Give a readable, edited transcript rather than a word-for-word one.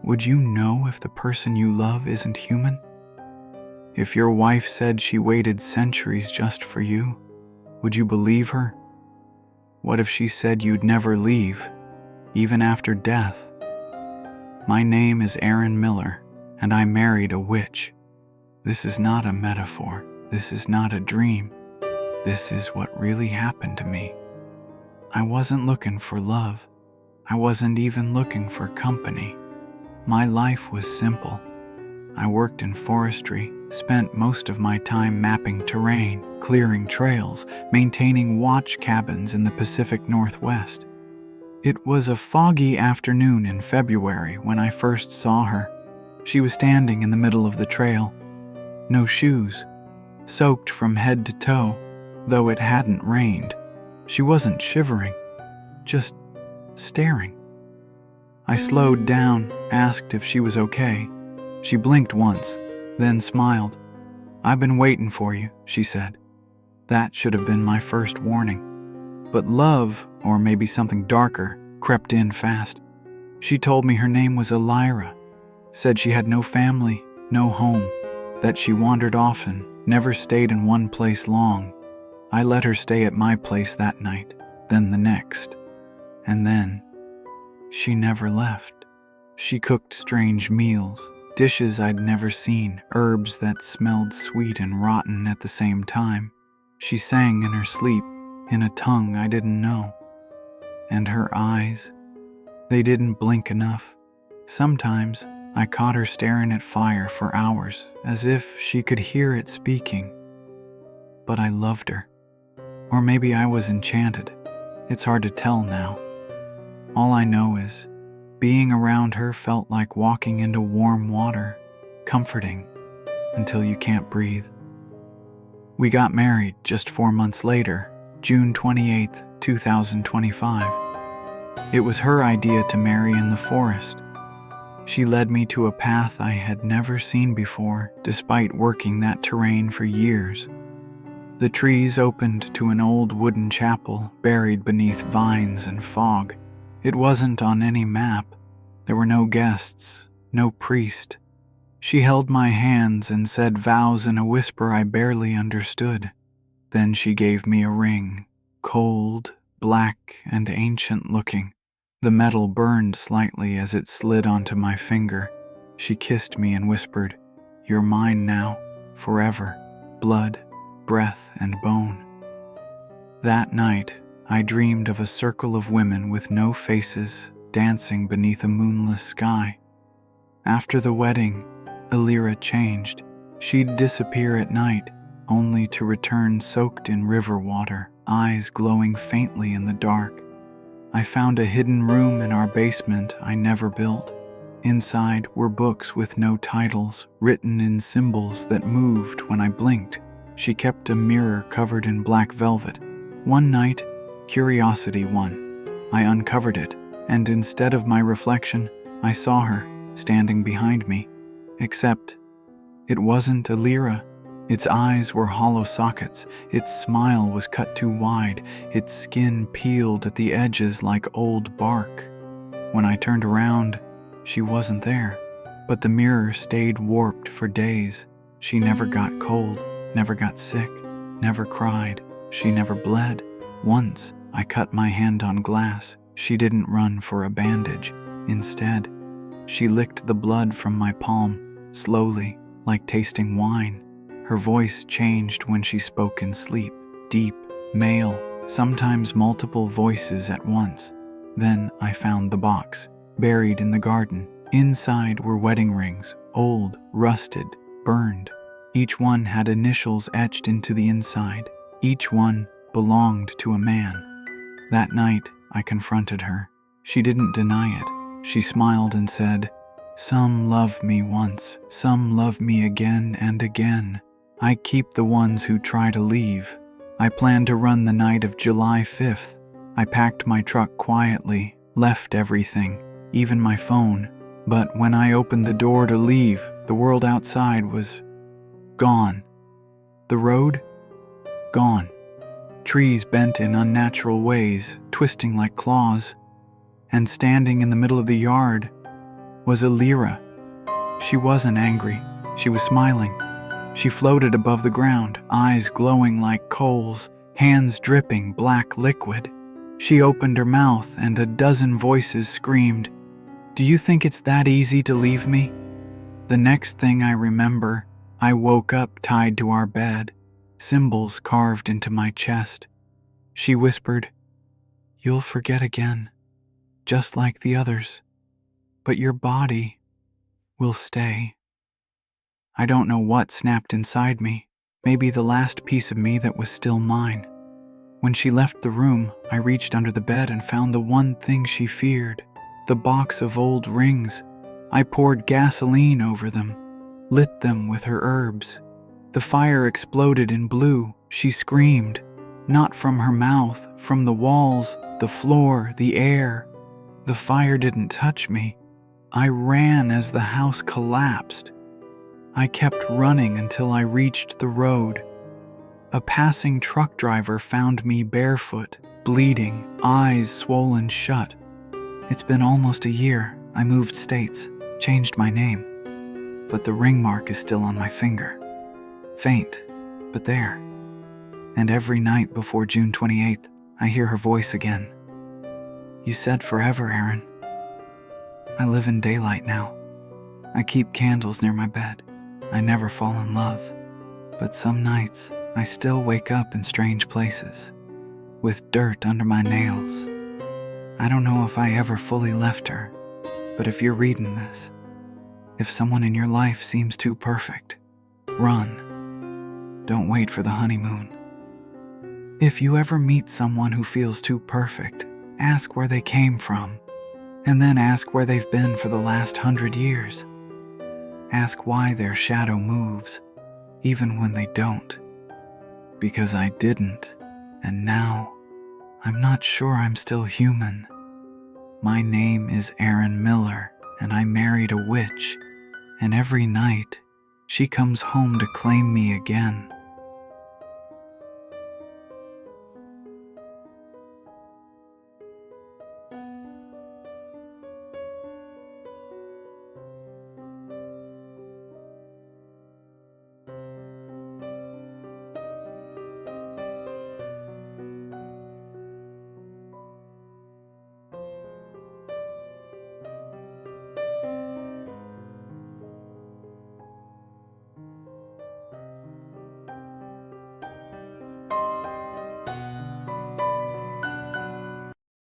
Would you know if the person you love isn't human? If your wife said she waited centuries just for you, would you believe her? What if she said you'd never leave, even after death? My name is Aaron Miller, and I married a witch. This is not a metaphor. This is not a dream. This is what really happened to me. I wasn't looking for love. I wasn't even looking for company. My life was simple. I worked in forestry, spent most of my time mapping terrain, clearing trails, maintaining watch cabins in the Pacific Northwest. It was a foggy afternoon in February when I first saw her. She was standing in the middle of the trail. No shoes, soaked from head to toe, though it hadn't rained. She wasn't shivering, just staring. I slowed down, asked if she was okay. She blinked once, then smiled. "I've been waiting for you," she said. That should have been my first warning. But love, or maybe something darker, crept in fast. She told me her name was Elira, said she had no family, no home, that she wandered often, never stayed in one place long. I let her stay at my place that night, then the next, and then she never left. She cooked strange meals, dishes I'd never seen, herbs that smelled sweet and rotten at the same time. She sang in her sleep, in a tongue I didn't know. And her eyes, they didn't blink enough. Sometimes I caught her staring at fire for hours, as if she could hear it speaking. But I loved her. Or maybe I was enchanted. It's hard to tell now. All I know is, being around her felt like walking into warm water, comforting, until you can't breathe. We got married just 4 months later, June 28th, 2025. It was her idea to marry in the forest. She led me to a path I had never seen before, despite working that terrain for years. The trees opened to an old wooden chapel buried beneath vines and fog. It wasn't on any map. There were no guests, no priest. She held my hands and said vows in a whisper I barely understood. Then she gave me a ring, cold, black, and ancient-looking. The metal burned slightly as it slid onto my finger. She kissed me and whispered, "You're mine now, forever, blood, breath, and bone." That night, I dreamed of a circle of women with no faces dancing beneath a moonless sky. After the wedding, Elira changed. She'd disappear at night, only to return soaked in river water, eyes glowing faintly in the dark. I found a hidden room in our basement I never built. Inside were books with no titles, written in symbols that moved when I blinked. She kept a mirror covered in black velvet. One night, curiosity won. I uncovered it, and instead of my reflection, I saw her standing behind me. Except, it wasn't Elira. Its eyes were hollow sockets, its smile was cut too wide, its skin peeled at the edges like old bark. When I turned around, she wasn't there, but the mirror stayed warped for days. She never got cold, never got sick, never cried, she never bled. Once, I cut my hand on glass. She didn't run for a bandage. Instead, she licked the blood from my palm, slowly, like tasting wine. Her voice changed when she spoke in sleep, deep, male, sometimes multiple voices at once. Then I found the box, buried in the garden. Inside were wedding rings, old, rusted, burned. Each one had initials etched into the inside. Each one belonged to a man. That night, I confronted her. She didn't deny it. She smiled and said, "Some love me once, some love me again and again. I keep the ones who try to leave." I planned to run the night of July 5th. I packed my truck quietly, left everything, even my phone. But when I opened the door to leave, the world outside was gone. The road? Gone. Trees bent in unnatural ways, twisting like claws. And standing in the middle of the yard was Elira. She wasn't angry. She was smiling. She floated above the ground, eyes glowing like coals, hands dripping black liquid. She opened her mouth and a dozen voices screamed, "Do you think it's that easy to leave me?" The next thing I remember, I woke up tied to our bed, symbols carved into my chest. She whispered, "You'll forget again, just like the others, but your body will stay." I don't know what snapped inside me, maybe the last piece of me that was still mine. When she left the room, I reached under the bed and found the one thing she feared, the box of old rings. I poured gasoline over them, lit them with her herbs. The fire exploded in blue. She screamed, not from her mouth, from the walls, the floor, the air. The fire didn't touch me. I ran as the house collapsed. I kept running until I reached the road. A passing truck driver found me barefoot, bleeding, eyes swollen shut. It's been almost a year. I moved states, changed my name, but the ring mark is still on my finger. Faint, but there. And every night before June 28th, I hear her voice again. "You said forever, Aaron." I live in daylight now. I keep candles near my bed. I never fall in love, but some nights I still wake up in strange places, with dirt under my nails. I don't know if I ever fully left her, but if you're reading this, if someone in your life seems too perfect, run. Don't wait for the honeymoon. If you ever meet someone who feels too perfect, ask where they came from, and then ask where they've been for the last 100 years. Ask why their shadow moves, even when they don't. Because I didn't, and now I'm not sure I'm still human. My name is Aaron Miller, and I married a witch, and every night she comes home to claim me again.